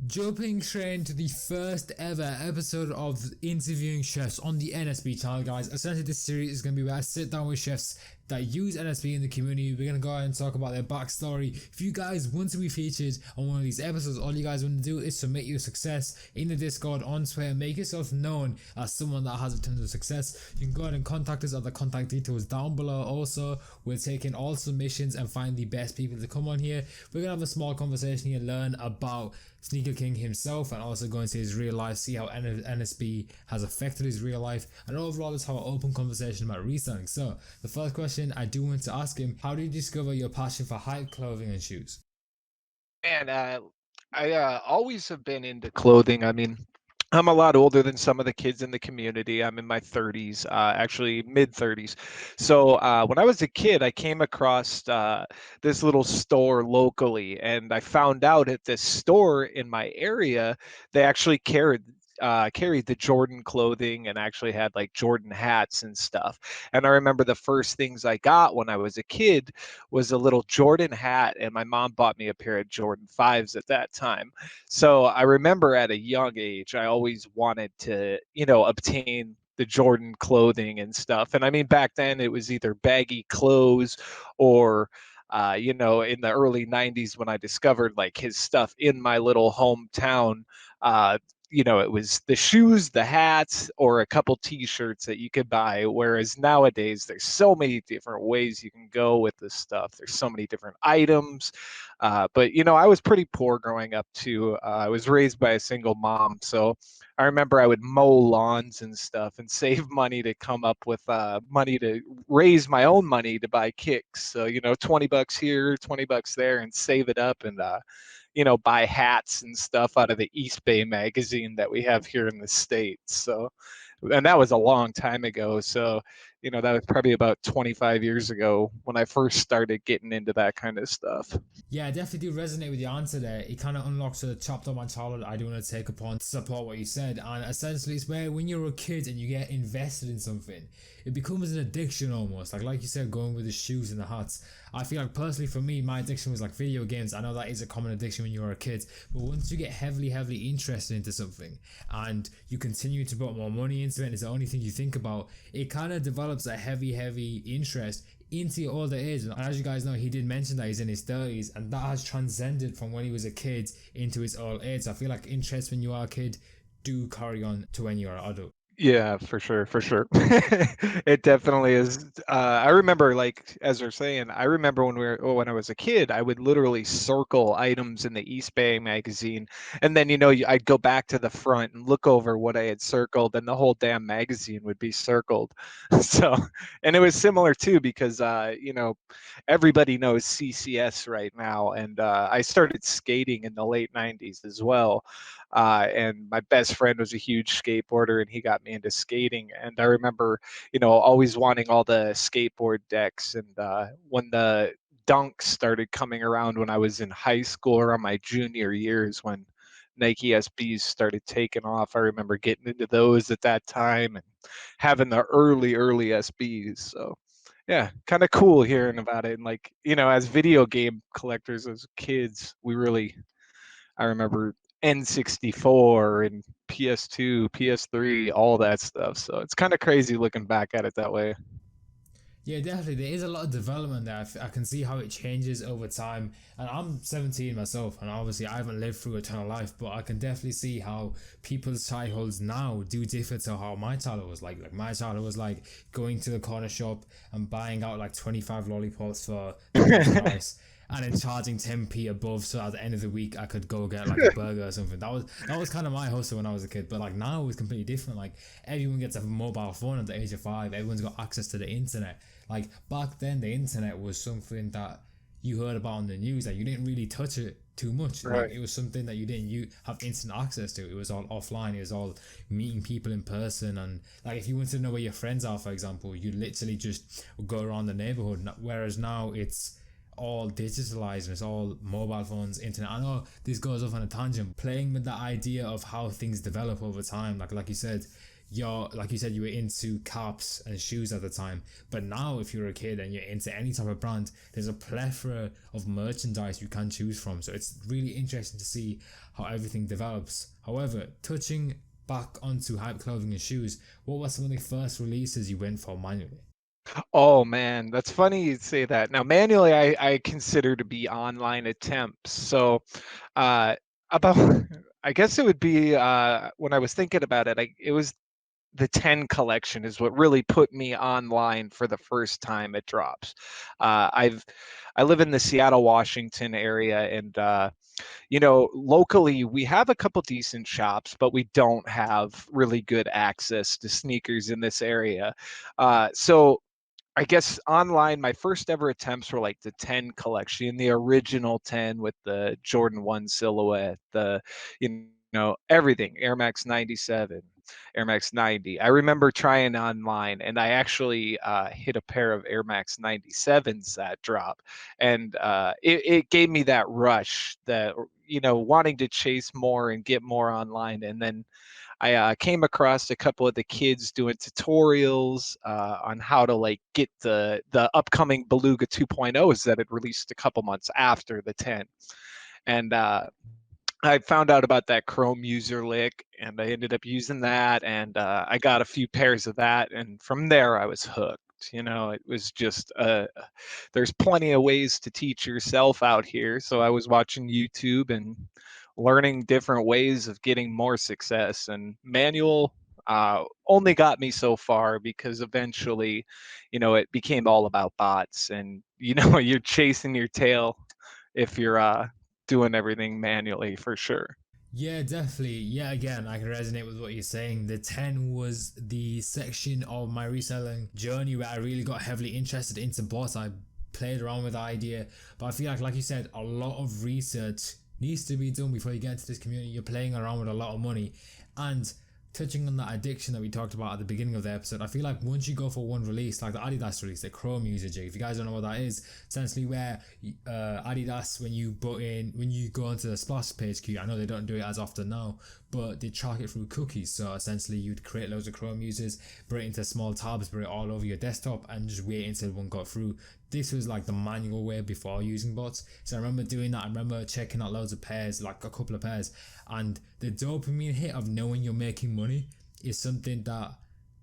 Jumping straight into the first ever episode of interviewing chefs on the NSB channel, guys. Essentially, this series is going to be where I sit down with chefs that use NSB in the community. We're going to go out and talk about their backstory. If you guys want to be featured on one of these episodes, all you guys want to do is submit your success in the Discord on Twitter. Make yourself known as someone that has a ton of success. You can go ahead and contact us at the contact details down below. Also, we're taking all submissions and find the best people to come on here. We're going to have a small conversation here, learn about Sneaker King himself, and also go into his real life, see how NSB has affected his real life, and overall just have an open conversation about reselling. So the first question I do want to ask him: how did you discover your passion for hype clothing and shoes? And I always have been into clothing. I mean, I'm a lot older than some of the kids in the community. I'm in my 30s, actually mid 30s. So when I was a kid, I came across this little store locally, and I found out at this store in my area, they actually carried the Jordan clothing and actually had like Jordan hats and stuff. And I remember the first things I got when I was a kid was a little Jordan hat, and my mom bought me a pair of Jordan 5s at that time. So I remember at a young age, I always wanted to, obtain the Jordan clothing and stuff. And I mean, back then it was either baggy clothes or, in the early 90s when I discovered like his stuff in my little hometown, it was the shoes, the hats, or a couple t-shirts that you could buy. Whereas nowadays, there's so many different ways you can go with this stuff. There's so many different items. But I was pretty poor growing up too. I was raised by a single mom. So I remember I would mow lawns and stuff and save money to come up with money to raise my own money to buy kicks. So, $20 here, $20 there, and save it up and, buy hats and stuff out of the East Bay magazine that we have here in the States. So, and that was a long time ago. So, that was probably about 25 years ago when I first started getting into that kind of stuff. Yeah, I definitely do resonate with your answer there. It kind of unlocks a chapter of my childhood I do want to take upon to support what you said. And essentially, it's where when you're a kid and you get invested in something, it becomes an addiction almost. Like you said, going with the shoes and the hats. I feel like personally for me, my addiction was like video games. I know that is a common addiction when you're a kid, but once you get heavily interested into something and you continue to put more money into it, and it's the only thing you think about, it kind of develops a heavy interest into your older age. And as you guys know, he did mention that he's in his 30s, and that has transcended from when he was a kid into his old age. So I feel like interest when you are a kid do carry on to when you're an adult. Yeah, for sure, for sure. It definitely is. I remember, like as we're saying, I remember when I was a kid, I would literally circle items in the East Bay magazine, and then I'd go back to the front and look over what I had circled, and the whole damn magazine would be circled. So, and it was similar too because everybody knows CCS right now, and I started skating in the late '90s as well. And my best friend was a huge skateboarder, and he got me into skating. And I remember, always wanting all the skateboard decks. And when the dunks started coming around when I was in high school or on my junior years, when Nike SBs started taking off, I remember getting into those at that time and having the early SBs. So yeah, kind of cool hearing about it. And like, as video game collectors as kids, I remember N64 and PS2, PS3, all that stuff. So it's kind of crazy looking back at it that way. Yeah, definitely. There is a lot of development there. I can see how it changes over time. And I'm 17 myself, and obviously I haven't lived through a ton of life, but I can definitely see how people's childhoods now do differ to how my childhood was like. Like my childhood was like going to the corner shop and buying out like 25 lollipops for the price. And then charging 10p above, so at the end of the week I could go get like a burger or something. That was kind of my hustle when I was a kid. But like now it's completely different. Like everyone gets a mobile phone at the age of 5. Everyone's got access to the internet. Like back then, the internet was something that you heard about on the news. Like you didn't really touch it too much. Like Right. it was something that you have instant access to. It was all offline. It was all meeting people in person. And like if you wanted to know where your friends are, for example, you literally just go around the neighborhood. Whereas now it's all digitalized and it's all mobile phones, internet. I know this goes off on a tangent, playing with the idea of how things develop over time. Like you said, you're like you said, you were into caps and shoes at the time. But now, if you're a kid and you're into any type of brand, there's a plethora of merchandise you can choose from. So it's really interesting to see how everything develops. However, touching back onto hype clothing and shoes, what were some of the first releases you went for manually? Oh man, that's funny you'd say that. Now, manually, I consider to be online attempts. So, uh, about I guess it would be when I was thinking about it, it was the 10 collection is what really put me online for the first time it drops. I live in the Seattle, Washington area, and locally we have a couple decent shops, but we don't have really good access to sneakers in this area. So I guess online, my first ever attempts were like the 10 collection, the original 10 with the Jordan 1 silhouette, everything, Air Max 97, Air Max 90. I remember trying online and I actually hit a pair of Air Max 97s that drop. And it gave me that rush that, wanting to chase more and get more online. And then I came across a couple of the kids doing tutorials on how to like get the upcoming Beluga 2.0s that had released a couple months after the 10. And I found out about that Chrome user lick, and I ended up using that, and I got a few pairs of that, and from there I was hooked. It was just there's plenty of ways to teach yourself out here, so I was watching YouTube and learning different ways of getting more success. And manual only got me so far because eventually, it became all about bots, and you're chasing your tail if you're doing everything manually for sure. Yeah, definitely. Yeah, again, I can resonate with what you're saying. The 10 was the section of my reselling journey where I really got heavily interested into bots. I played around with the idea, but I feel like you said, a lot of research needs to be done before you get into this community. You're playing around with a lot of money. And touching on that addiction that we talked about at the beginning of the episode, I feel like once you go for one release, like the Adidas release, the Chrome user jig, if you guys don't know what that is, essentially where Adidas, when you go onto the splash page queue, I know they don't do it as often now, but they track it through cookies. So essentially you'd create loads of Chrome users, put it into small tabs, put it all over your desktop, and just wait until one got through. This was like the manual way before using bots. So I remember doing that. I remember checking out loads of pairs, like a couple of pairs, and the dopamine hit of knowing you're making money is something that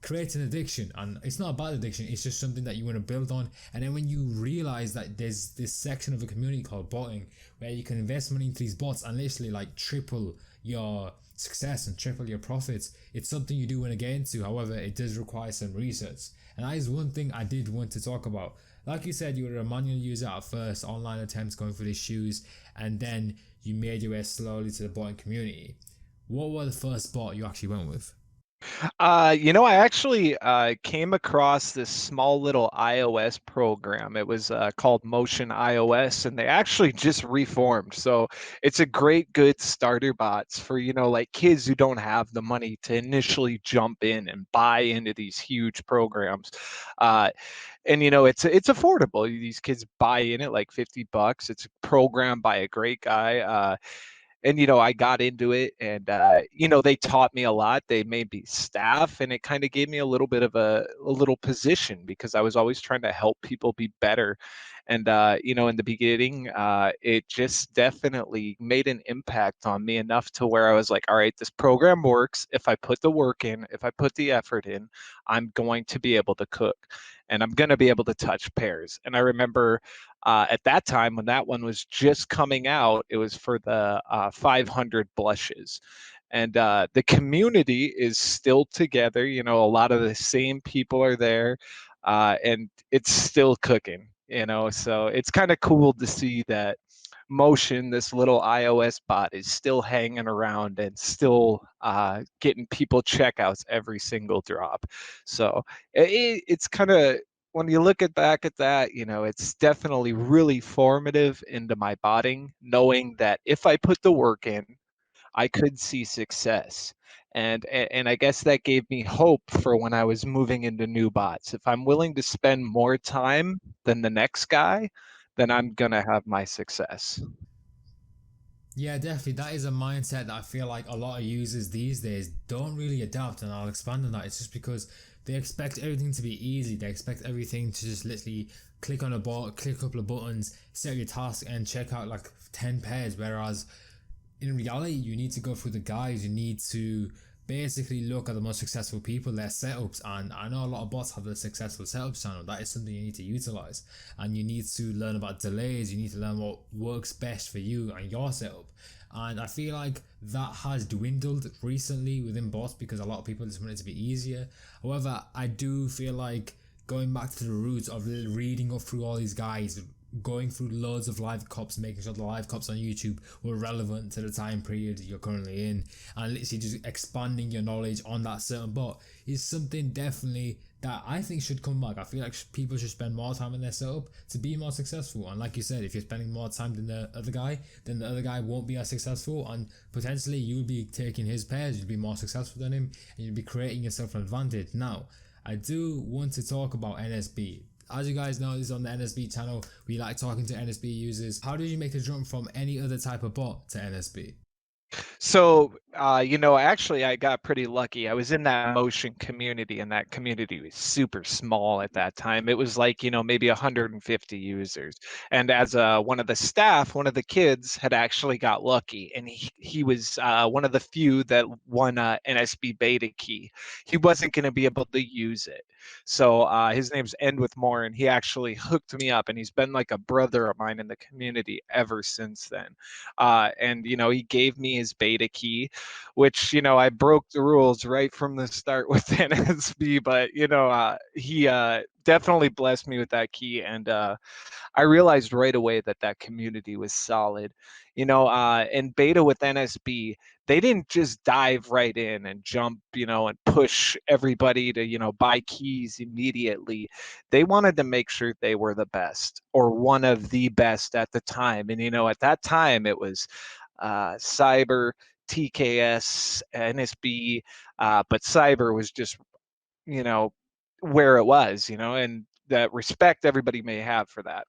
creates an addiction. And it's not a bad addiction, it's just something that you want to build on. And then when you realize that there's this section of a community called botting where you can invest money into these bots and literally like triple your success and triple your profits, it's something you do want to get into. However, it does require some research, and that is one thing I did want to talk about. Like you said, you were a manual user at first, online attempts going for these shoes, and then you made your way slowly to the botting community. What was the first bot you actually went with? I actually came across this small little iOS program. It was called Motion iOS, and they actually just reformed. So it's a great, good starter bots for, like kids who don't have the money to initially jump in and buy into these huge programs. And it's affordable. These kids buy in at like $50. It's programmed by a great guy. And I got into it, and they taught me a lot. They made me staff, and it kind of gave me a little bit of a little position because I was always trying to help people be better. And in the beginning, it just definitely made an impact on me enough to where I was like, all right, this program works. If I put the work in, if I put the effort in, I'm going to be able to cook, and I'm going to be able to touch pairs. And I remember at that time when that one was just coming out, it was for the 500 blushes. And the community is still together. A lot of the same people are there, and it's still cooking. So it's kind of cool to see that Motion, this little iOS bot, is still hanging around and still getting people checkouts every single drop. So it's kind of, when you look at back at that, it's definitely really formative into my botting, knowing that if I put the work in, I could see success. And I guess that gave me hope for when I was moving into new bots. If I'm willing to spend more time than the next guy, then I'm gonna have my success. Yeah, definitely. That is a mindset that I feel like a lot of users these days don't really adapt, and I'll expand on that. It's just because they expect everything to be easy. They expect everything to just literally click on a bot, click a couple of buttons, set your task, and check out like 10 pairs. Whereas in reality, you need to go through the guides. You need to basically look at the most successful people, their setups. And I know a lot of bots have a successful setups channel. That is something you need to utilize. And you need to learn about delays. You need to learn what works best for you and your setup. And I feel like that has dwindled recently within bots because a lot of people just want it to be easier. However, I do feel like going back to the roots of reading up through all these guides, going through loads of live cops, making sure the live cops on YouTube were relevant to the time period you're currently in, and literally just expanding your knowledge on that certain bot is something definitely that I think should come back. I feel like people should spend more time in their setup to be more successful. And like you said, if you're spending more time than the other guy, then the other guy won't be as successful, and potentially you'll be taking his pairs, you'll be more successful than him, and you'll be creating yourself an advantage. Now, I do want to talk about NSB. As you guys know, this is on the NSB channel. We like talking to NSB users. How did you make the jump from any other type of bot to NSB? So, actually, I got pretty lucky. I was in that motion community, and that community was super small at that time. It was like, maybe 150 users. And as one of the staff, one of the kids had actually got lucky, and he was one of the few that won NSB beta key. He wasn't going to be able to use it. So his name's End with More, and he actually hooked me up, and he's been like a brother of mine in the community ever since then. And he gave me his beta key, which I broke the rules right from the start with NSB, but he definitely blessed me with that key, and I realized right away that that community was solid. And beta with NSB, they didn't just dive right in and jump, and push everybody to, buy keys immediately. They wanted to make sure they were the best or one of the best at the time. And, at that time, it was Cyber, TKS, NSB, but Cyber was just, you know, where it was, and that respect everybody may have for that.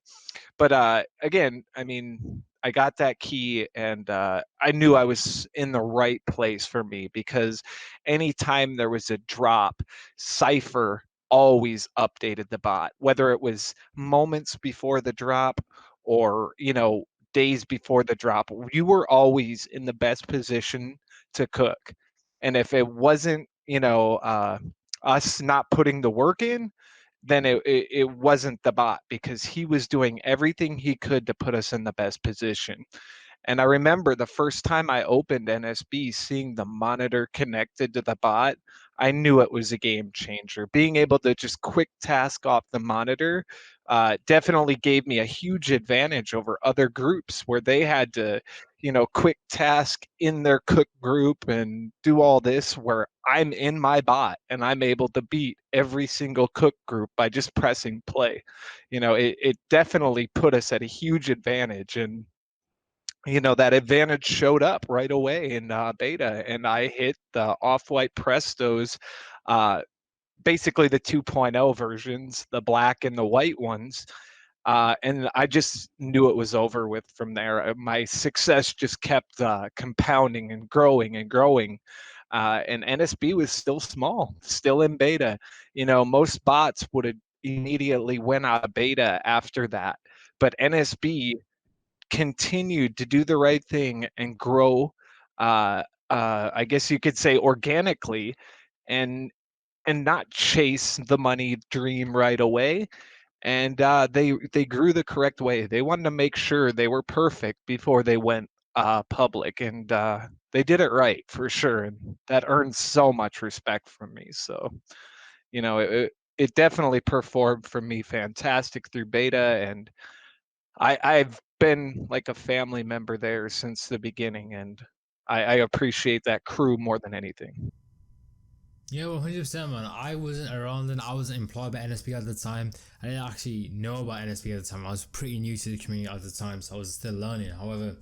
But again, I mean, I got that key, and I knew I was in the right place for me, because anytime there was a drop, Cypher always updated the bot, whether it was moments before the drop or days before the drop. You were always in the best position to cook, and if it wasn't us not putting the work in, then it wasn't the bot, because he was doing everything he could to put us in the best position. And I remember the first time I opened NSB, seeing the monitor connected to the bot, I knew it was a game changer. Being able to just quick task off the monitor definitely gave me a huge advantage over other groups where they had to, quick task in their cook group and do all this, where I'm in my bot and I'm able to beat every single cook group by just pressing play. It definitely put us at a huge advantage. And that advantage showed up right away in beta, and I hit the off-white Prestos, uh, basically the 2.0 versions, the black and the white ones. And I just knew it was over with from there. My success just kept compounding and growing and growing. And NSB was still small, still in beta. Most bots would have immediately went out of beta after that, but NSB continued to do the right thing and grow, I guess you could say, organically, and not chase the money dream right away. And they grew the correct way. They wanted to make sure they were perfect before they went public, and they did it right for sure. And that earns so much respect from me. So it definitely performed for me fantastic through beta, and I've been like a family member there since the beginning, and I appreciate that crew more than anything. Yeah, 100%, man. I wasn't around and I wasn't employed by NSB at the time. I didn't actually know about NSB at the time. I was pretty new to the community at the time, so I was still learning. However,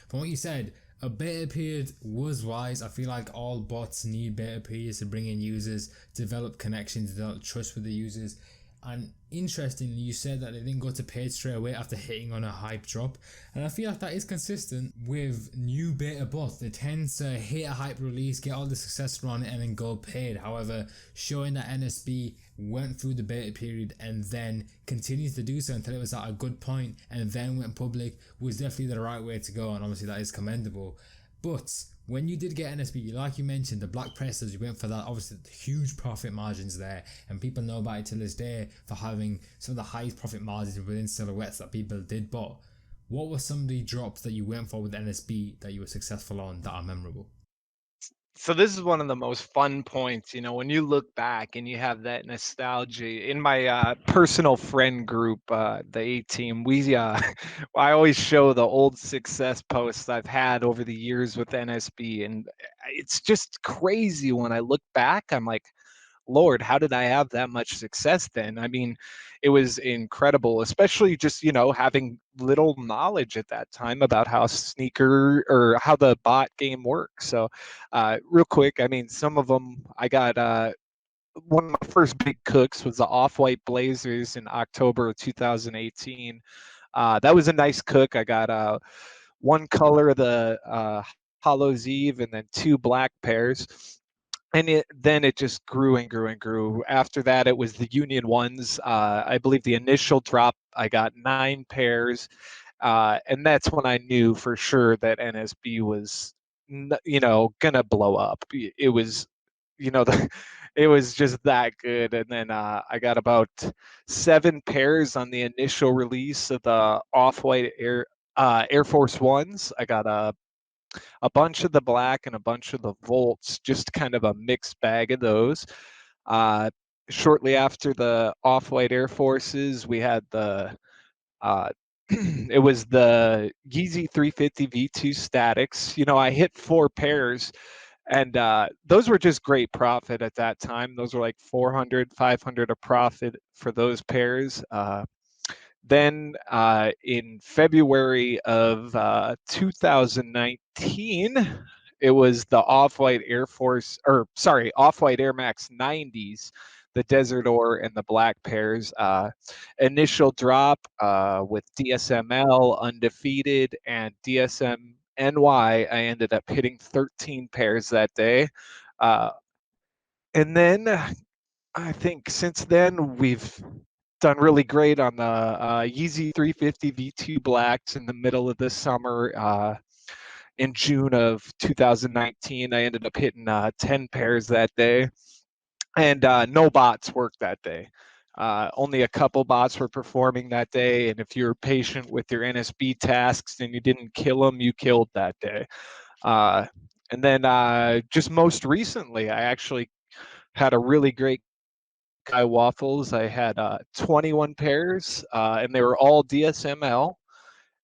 from what you said, a beta period was wise. I feel like all bots need beta periods to bring in users, develop connections, develop trust with the users. And interestingly, you said that they didn't go to paid straight away after hitting on a hype drop. And I feel like that is consistent with new beta bots. They tend to hit a hype release, get all the success around it, and then go paid. However, showing that NSB went through the beta period and then continues to do so until it was at a good point and then went public was definitely the right way to go. And obviously, that is commendable. But when you did get NSB, like you mentioned, the black presses, you went for that, obviously huge profit margins there, and people know about it to this day for having some of the highest profit margins within silhouettes that people did. But what were some of the drops that you went for with NSB that you were successful on that are memorable? So this is one of the most fun points, when you look back and you have that nostalgia. In my personal friend group, the A team, I always show the old success posts I've had over the years with NSB, and it's just crazy when I look back. I'm like, Lord, how did I have that much success then? I mean, it was incredible, especially just, having little knowledge at that time about how sneaker or how the bot game works. So, real quick, I mean, some of them I got. One of my first big cooks was the Off-White Blazers in October of 2018. That was a nice cook. I got one color of the Hollow's Eve and then two black pairs, and then it just grew and grew and grew. After that, it was the Union ones. I believe the initial drop, I got 9 pairs, and that's when I knew for sure that NSB was, gonna blow up. It was, it was just that good. And then I got about 7 pairs on the initial release of the Off-White Air Force Ones. I got a bunch of the black and a bunch of the volts, just kind of a mixed bag of those. Uh, Shortly after the Off-White Air Forces, we had the uh, it was the Yeezy 350 V2 statics. I hit 4 pairs, and those were just great profit at that time. Those were like 400, 500 a profit for those pairs. Then in February of 2019, it was the Off-White Air Force, or sorry, Off-White Air Max 90s, the Desert Ore and the black pairs. Initial drop with DSML, Undefeated, and DSM NY, I ended up hitting 13 pairs that day. And then I think since then we've done really great on the Yeezy 350 V2 Blacks in the middle of this summer. In June of 2019, I ended up hitting 10 pairs that day, and no bots worked that day. Only a couple bots were performing that day, and if you're patient with your NSB tasks and you didn't kill them, you killed that day. Uh, and then just most recently, I actually had a really great Sky Waffles. I had 21 pairs, and they were all DSML.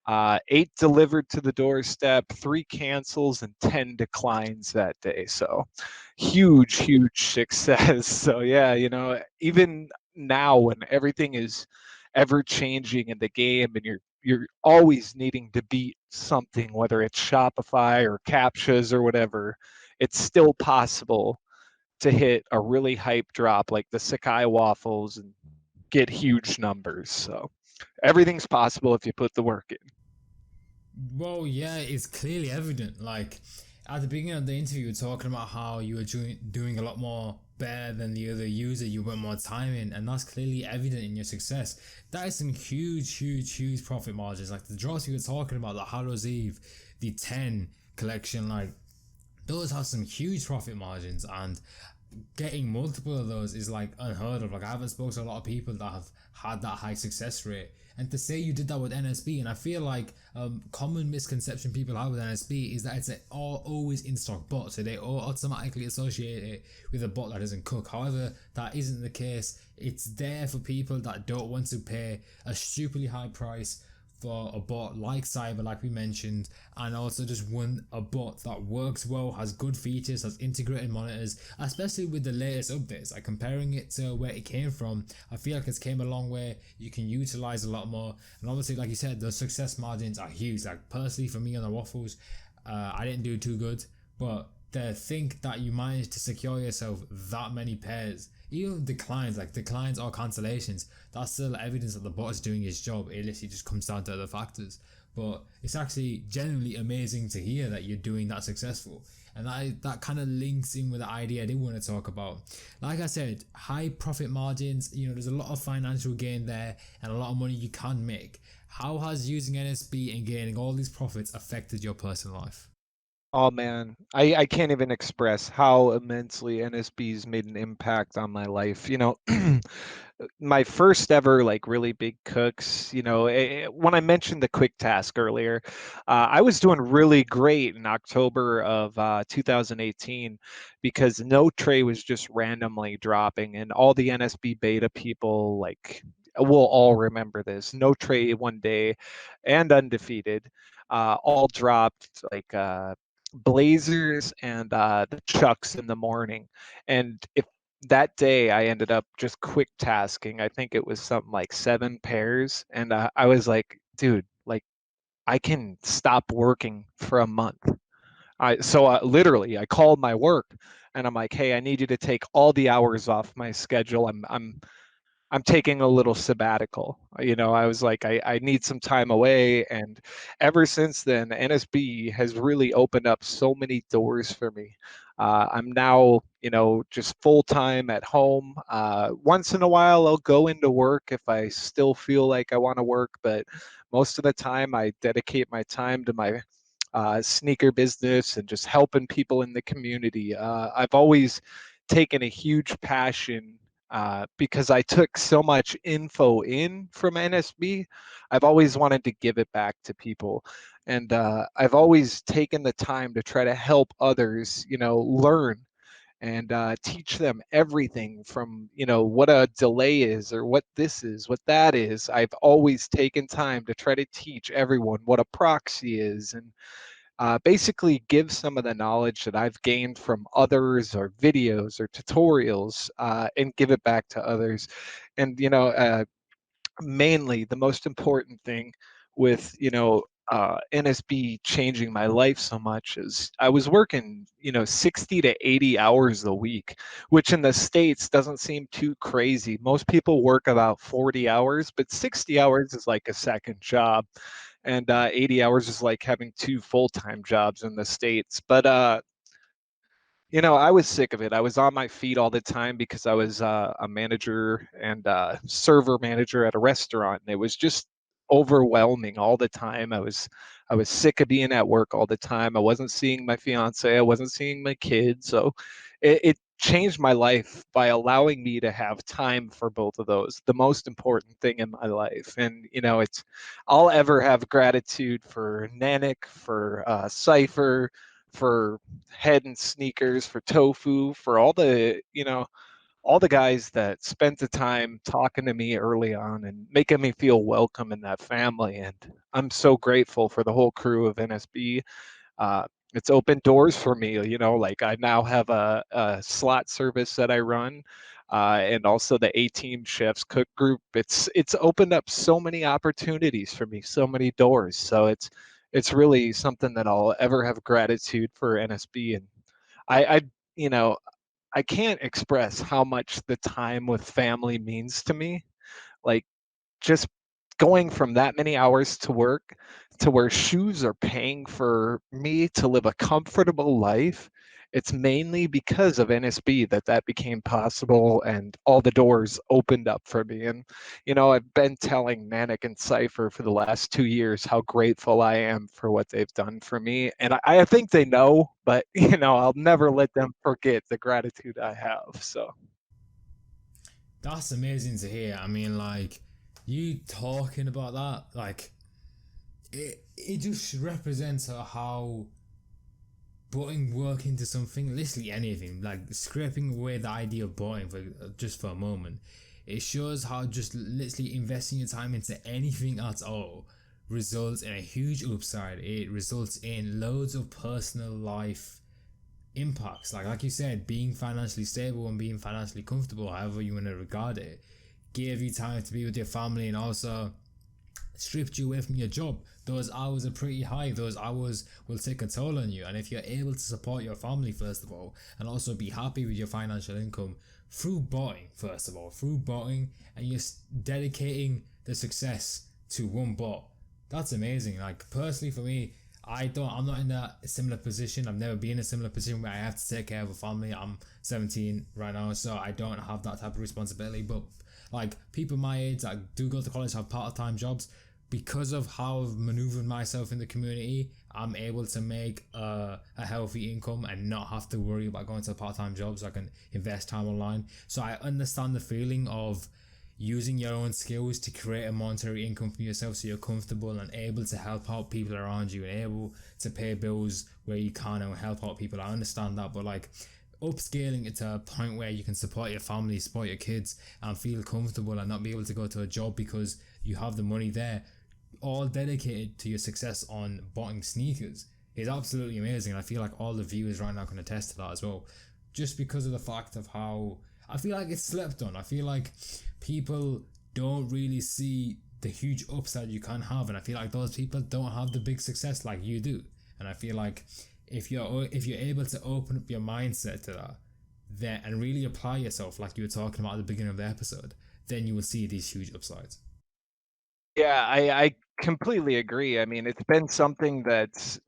8 delivered to the doorstep, 3 cancels, and 10 declines that day. So huge, huge success. So yeah, even now when everything is ever changing in the game and you're always needing to beat something, whether it's Shopify or CAPTCHAs or whatever, it's still possible to hit a really hype drop like the Sakai waffles and get huge numbers. So everything's possible if you put the work in. Well, yeah, it's clearly evident. Like at the beginning of the interview, you were talking about how you were doing a lot more better than the other user. You put more time in, and that's clearly evident in your success. That is some huge, huge, huge profit margins. Like the drops you were talking about, the Hallows Eve, the 10 collection, like those have some huge profit margins, and getting multiple of those is like unheard of. Like I haven't spoken to a lot of people that have had that high success rate, and to say you did that with NSB, and I feel like common misconception people have with NSB is that it's always in stock bot, so they automatically associate it with a bot that doesn't cook. However, that isn't the case. It's there for people that don't want to pay a stupidly high price for a bot like Cyber, like we mentioned, and also just a bot that works well, has good features, has integrated monitors, especially with the latest updates. Like comparing it to where it came from, I feel like it's came a long way. You can utilize a lot more, and obviously, like you said, the success margins are huge. Like personally, for me on the waffles, I didn't do too good, but to think that you managed to secure yourself that many pairs even declines, like declines or cancellations, that's still evidence that the bot is doing his job. It literally just comes down to other factors. But it's actually genuinely amazing to hear that you're doing that successful. And that kind of links in with the idea I did want to talk about. Like I said, high profit margins, there's a lot of financial gain there and a lot of money you can make. How has using NSB and gaining all these profits affected your personal life? Oh man, I can't even express how immensely NSB's made an impact on my life. My first ever like really big cooks, when I mentioned the quick task earlier, I was doing really great in October of 2018 because no tray was just randomly dropping, and all the NSB beta people like will all remember this. No tray one day and undefeated, all dropped like blazers and the chucks in the morning. And if that day I ended up just quick tasking, I think it was something like 7 pairs. And I was like, dude, like I can stop working for a month. So literally I called my work and I'm like, hey, I need you to take all the hours off my schedule. I'm taking a little sabbatical. I was like, I need some time away. And ever since then, NSB has really opened up so many doors for me. I'm now, just full time at home. Once in a while, I'll go into work if I still feel like I want to work, but most of the time, I dedicate my time to my sneaker business and just helping people in the community. I've always taken a huge passion because I took so much info in from NSB. I've always wanted to give it back to people. And I've always taken the time to try to help others, learn and teach them everything from, what a delay is or what this is, what that is. I've always taken time to try to teach everyone what a proxy is and basically give some of the knowledge that I've gained from others or videos or tutorials and give it back to others. And, mainly the most important thing with, NSB changing my life so much is I was working, 60 to 80 hours a week, which in the States doesn't seem too crazy. Most people work about 40 hours, but 60 hours is like a second job and 80 hours is like having two full-time jobs in the States. But I was sick of it. I was on my feet all the time because I was a manager and server manager at a restaurant, and it was just overwhelming all the time. I was sick of being at work all the time. I wasn't seeing my fiance. I wasn't seeing my kids. So it changed my life by allowing me to have time for both of those, the most important thing in my life. And I'll ever have gratitude for Nanik, for Cypher, for Head and Sneakers, for Tofu, for all the guys that spent the time talking to me early on and making me feel welcome in that family. And I'm so grateful for the whole crew of NSB. uh, it's opened doors for me. Like I now have a slot service that I run, and also the A-Team Chefs Cook Group. It's opened up so many opportunities for me, so many doors. So it's really something that I'll ever have gratitude for NSB. And I you know I can't express how much the time with family means to me. Like just going from that many hours to work to where shoes are paying for me to live a comfortable life, it's mainly because of NSB that became possible and all the doors opened up for me. And I've been telling Nanik and Cypher for the last 2 years how grateful I am for what they've done for me, and I think they know, but I'll never let them forget the gratitude I have. So That's amazing to hear. I mean, like, you talking about that, like, it just represents how putting work into something, literally anything, like scraping away the idea of boring for just for a moment, it shows how just literally investing your time into anything at all results in a huge upside. It results in loads of personal life impacts. Like you said, being financially stable and being financially comfortable, however you want to regard it, gave you time to be with your family and also stripped you away from your job. Those hours are pretty high. Those hours will take a toll on you. And if you're able to support your family, first of all, and also be happy with your financial income through botting, first of all, through botting, and you're dedicating the success to one bot. That's amazing. Like personally for me, I'm not in that similar position. I've never been in a similar position where I have to take care of a family. I'm 17 right now, so I don't have that type of responsibility. But like people my age that do go to college have part-time jobs, because of how I've maneuvered myself in the community, I'm able to make a healthy income and not have to worry about going to a part-time job, so I can invest time online. So I understand the feeling of using your own skills to create a monetary income for yourself, so you're comfortable and able to help out people around you and able to pay bills where you can and help out people. I understand that, but like upscaling it to a point where you can support your family, support your kids, and feel comfortable and not be able to go to a job because you have the money there, all dedicated to your success on buying sneakers, is absolutely amazing. And I feel like all the viewers right now can attest to that as well, just because of the fact of how I feel like it's slept on. I feel like people don't really see the huge upside you can have, and I feel like those people don't have the big success like you do. And I feel like if you're able to open up your mindset to that, then and really apply yourself like you were talking about at the beginning of the episode, then you will see these huge upsides. Yeah, I completely agree. I mean, it's been something that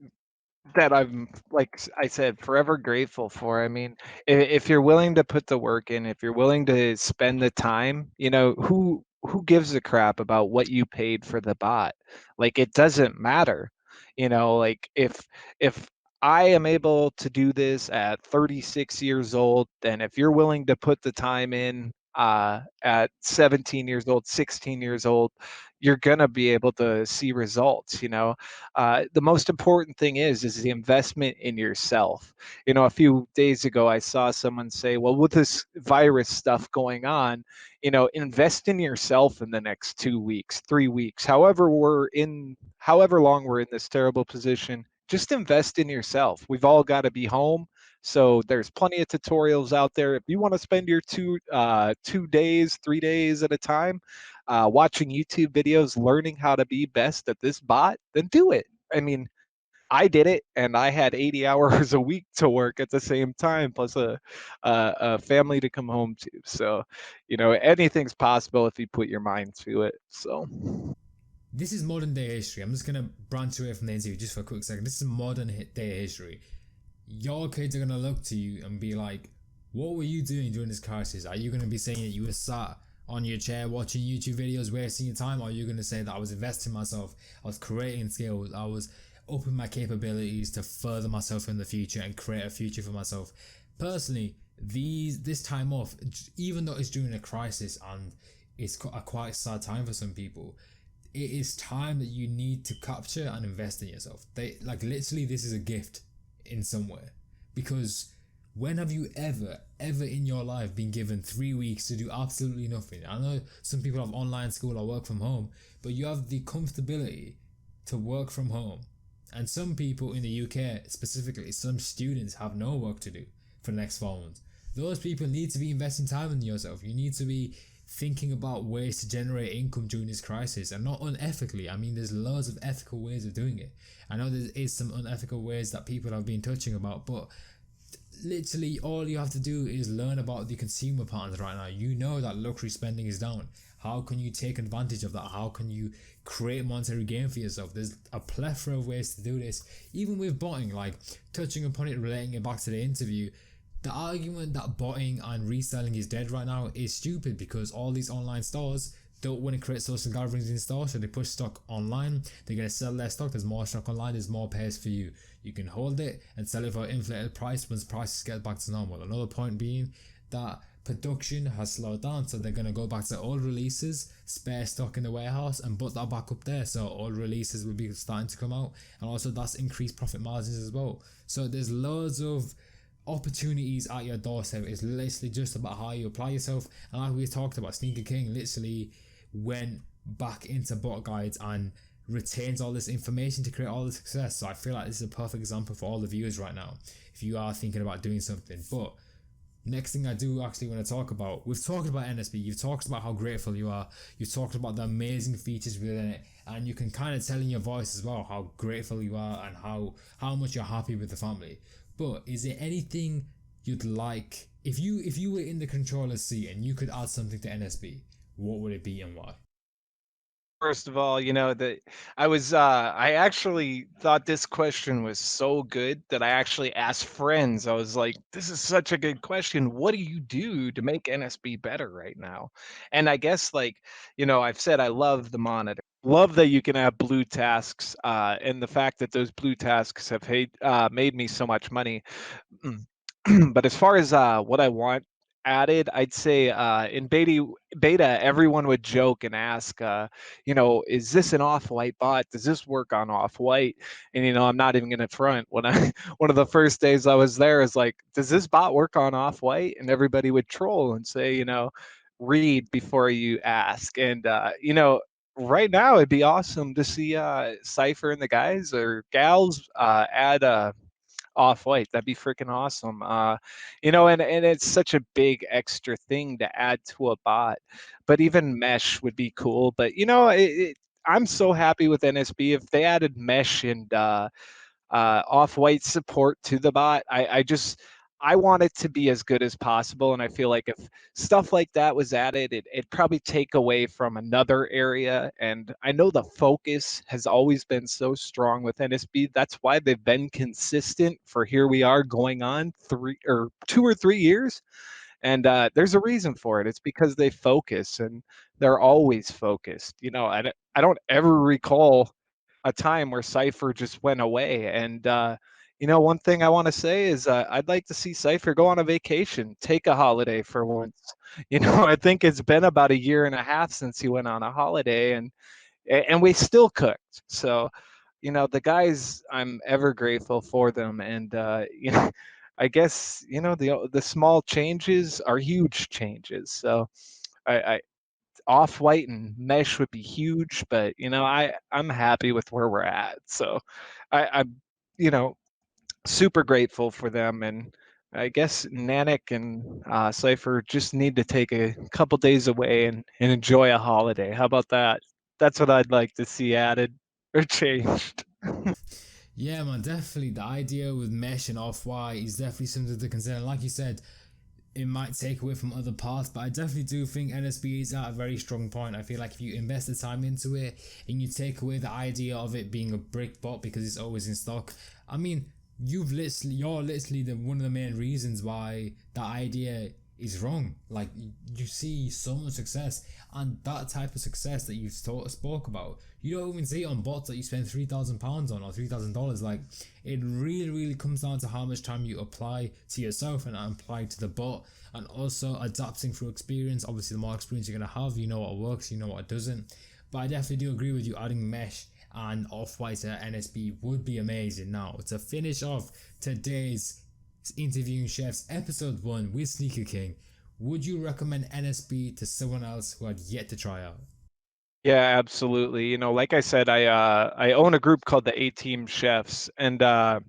I'm, like I said, forever grateful for. I mean, if you're willing to put the work in, if you're willing to spend the time, who gives a crap about what you paid for the bot? Like it doesn't matter. Like if I am able to do this at 36 years old, then if you're willing to put the time in at 17 years old, 16 years old, you're gonna be able to see results. The most important thing is the investment in yourself. A few days ago I saw someone say, well, with this virus stuff going on, invest in yourself in the next 2 weeks, 3 weeks, however long we're in this terrible position. Just invest in yourself. We've all got to be home, so there's plenty of tutorials out there. If you want to spend your 2 days, 3 days at a time watching YouTube videos, learning how to be best at this bot, then do it. I mean, I did it, and I had 80 hours a week to work at the same time, plus a family to come home to. So, anything's possible if you put your mind to it. So, This is modern day history. I'm just gonna branch away from the interview just for a quick second. This is modern day history. Your kids are gonna look to you and be like, "What were you doing during this crisis?" Are you gonna be saying that you were sat on your chair watching YouTube videos, wasting your time, or are you gonna say that I was investing myself, I was creating skills, I was upping my capabilities to further myself in the future and create a future for myself? Personally, this time off, even though it's during a crisis and it's a quite sad time for some people, it is time that you need to capture and invest in yourself. Like literally, this is a gift in some way, because when have you ever in your life been given 3 weeks to do absolutely nothing? I know some people have online school or work from home, but you have the comfortability to work from home. And some people in the UK specifically, some students have no work to do for the next 4 months. Those people need to be investing time in yourself. You need to be thinking about ways to generate income during this crisis, and not unethically. I mean, there's loads of ethical ways of doing it. I know there is some unethical ways that people have been touching about, but literally all you have to do is learn about the consumer patterns right now. You know that luxury spending is down. How can you take advantage of that? How can you create monetary gain for yourself? There's a plethora of ways to do this, even with botting. Like touching upon it, relating it back to the interview, the argument that botting and reselling is dead right now is stupid, because all these online stores don't want to create social gatherings in store, so they push stock online. They're going to sell their stock. There's more stock online, there's more pairs for you. You can hold it and sell it for an inflated price once prices get back to normal. Another point being that production has slowed down, so they're going to go back to old releases, spare stock in the warehouse, and put that back up there, so old releases will be starting to come out, and also that's increased profit margins as well. So there's loads of opportunities at your doorstep. It's literally just about how you apply yourself. And like we talked about, Sneaker King literally went back into bot guides and retains all this information to create all the success. So I feel like this is a perfect example for all the viewers right now if you are thinking about doing something. But next thing I do actually want to talk about, we've talked about NSB, you've talked about how grateful you are, you've talked about the amazing features within it, and you can kind of tell in your voice as well how grateful you are and how much you're happy with the family. But is there anything you'd like if you were in the controller's seat and you could add something to NSB, what would it be and why? First of all, that I actually thought this question was so good that I actually asked friends. I was like, this is such a good question. What do you do to make NSB better right now? And I guess, like, I've said I love the monitor. Love that you can have blue tasks, and the fact that those blue tasks have made me so much money. But as far as what I want added, I'd say in beta, everyone would joke and ask, is this an off-white bot? Does this work on off-white? And I'm not even gonna front. When I one of the first days I was there is like, does this bot work on off-white? And everybody would troll and say, read before you ask. And right now it'd be awesome to see Cypher and the guys or gals add off white. That'd be freaking awesome. And it's such a big extra thing to add to a bot. But even mesh would be cool. But I'm so happy with NSB. If they added mesh and off-white support to the bot. I want it to be as good as possible, and I feel like if stuff like that was added, it'd probably take away from another area. And I know the focus has always been so strong with NSB. That's why they've been consistent for here we are going on 2 or 3 years. And there's a reason for it. It's because they focus and they're always focused. I don't ever recall a time where Cypher just went away. And one thing I want to say is I'd like to see Cypher go on a vacation, take a holiday for once. I think it's been about a year and a half since he went on a holiday, and we still cooked. So, the guys, I'm ever grateful for them, and I guess the small changes are huge changes. So, I off white and mesh would be huge, but I'm happy with where we're at. So I'm super grateful for them, and I guess Nanik and Cypher just need to take a couple days away and enjoy a holiday. How about that? That's what I'd like to see added or changed. Yeah, man, definitely the idea with mesh and off white is definitely something to consider. Like you said, it might take away from other parts, but I definitely do think NSB is at a very strong point. I feel like if you invest the time into it and you take away the idea of it being a brick bot because it's always in stock, I mean, you're literally the one of the main reasons why the idea is wrong. Like you see so much success, and that type of success that spoke about, you don't even see it on bots that you spend £3,000 on or $3,000. Like it really comes down to how much time you apply to yourself and apply to the bot, and also adapting through experience. Obviously, the more experience you're gonna have, you know what works, you know what doesn't. But I definitely do agree with you. Adding mesh and off-white NSB would be amazing. Now to finish off today's interviewing chefs episode 1 with Sneaker King, would you recommend NSB to someone else who had yet to try out? Yeah, absolutely. Like I said, I own a group called the A Team Chefs, and a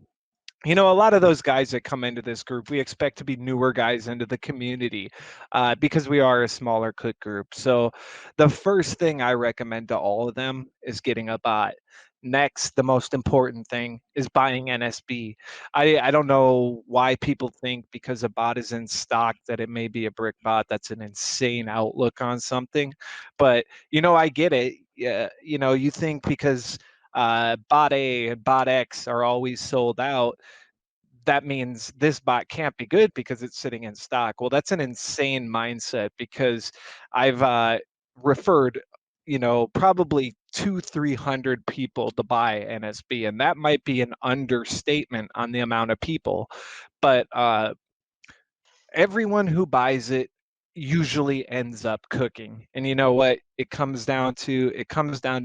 lot of those guys that come into this group, we expect to be newer guys into the community because we are a smaller cook group. So the first thing I recommend to all of them is getting a bot. Next, the most important thing is buying NSB. I don't know why people think because a bot is in stock that it may be a brick bot. That's an insane outlook on something. But, I get it. Yeah, you think because bot A and bot X are always sold out, that means this bot can't be good because it's sitting in stock. Well, that's an insane mindset because I've referred, probably 300 people to buy NSB, and that might be an understatement on the amount of people. But everyone who buys it usually ends up cooking. And you know what it comes down to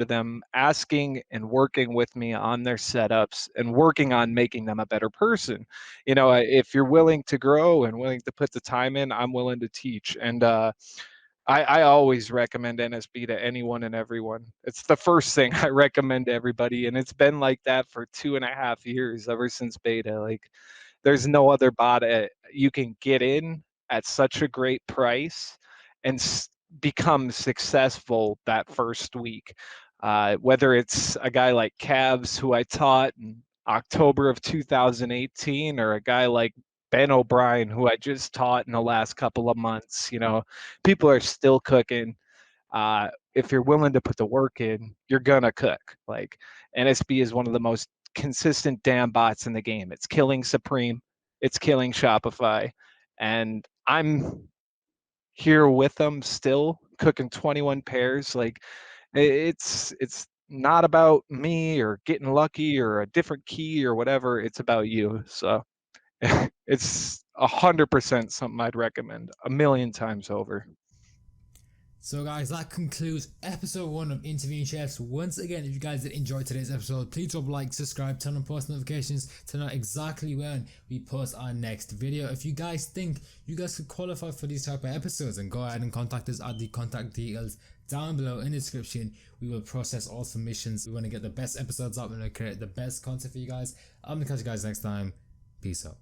them asking and working with me on their setups and working on making them a better person. If you're willing to grow and willing to put the time in, I'm willing to teach. And I always recommend NSB to anyone and everyone. It's the first thing I recommend to everybody, and it's been like that for 2.5 years, ever since beta. Like, there's no other bot you can get in at such a great price and become successful that first week. Whether it's a guy like Cavs, who I taught in October of 2018, or a guy like Ben O'Brien, who I just taught in the last couple of months. People are still cooking. If you're willing to put the work in, you're gonna cook. Like, NSB is one of the most consistent damn bots in the game. It's killing Supreme, it's killing Shopify, and I'm here with them still cooking 21 pairs. Like, it's not about me or getting lucky or a different key or whatever. It's about you. So it's 100% something I'd recommend a million times over. So guys, that concludes episode 1 of Interviewing Chefs. Once again, if you guys did enjoy today's episode, please drop a like, subscribe, turn on post notifications to know exactly when we post our next video. If you guys think you guys could qualify for these type of episodes, and go ahead and contact us at the contact details down below in the description. We will process all submissions. We want to get the best episodes out. We want to create the best content for you guys. I'm gonna catch you guys next time. Peace out.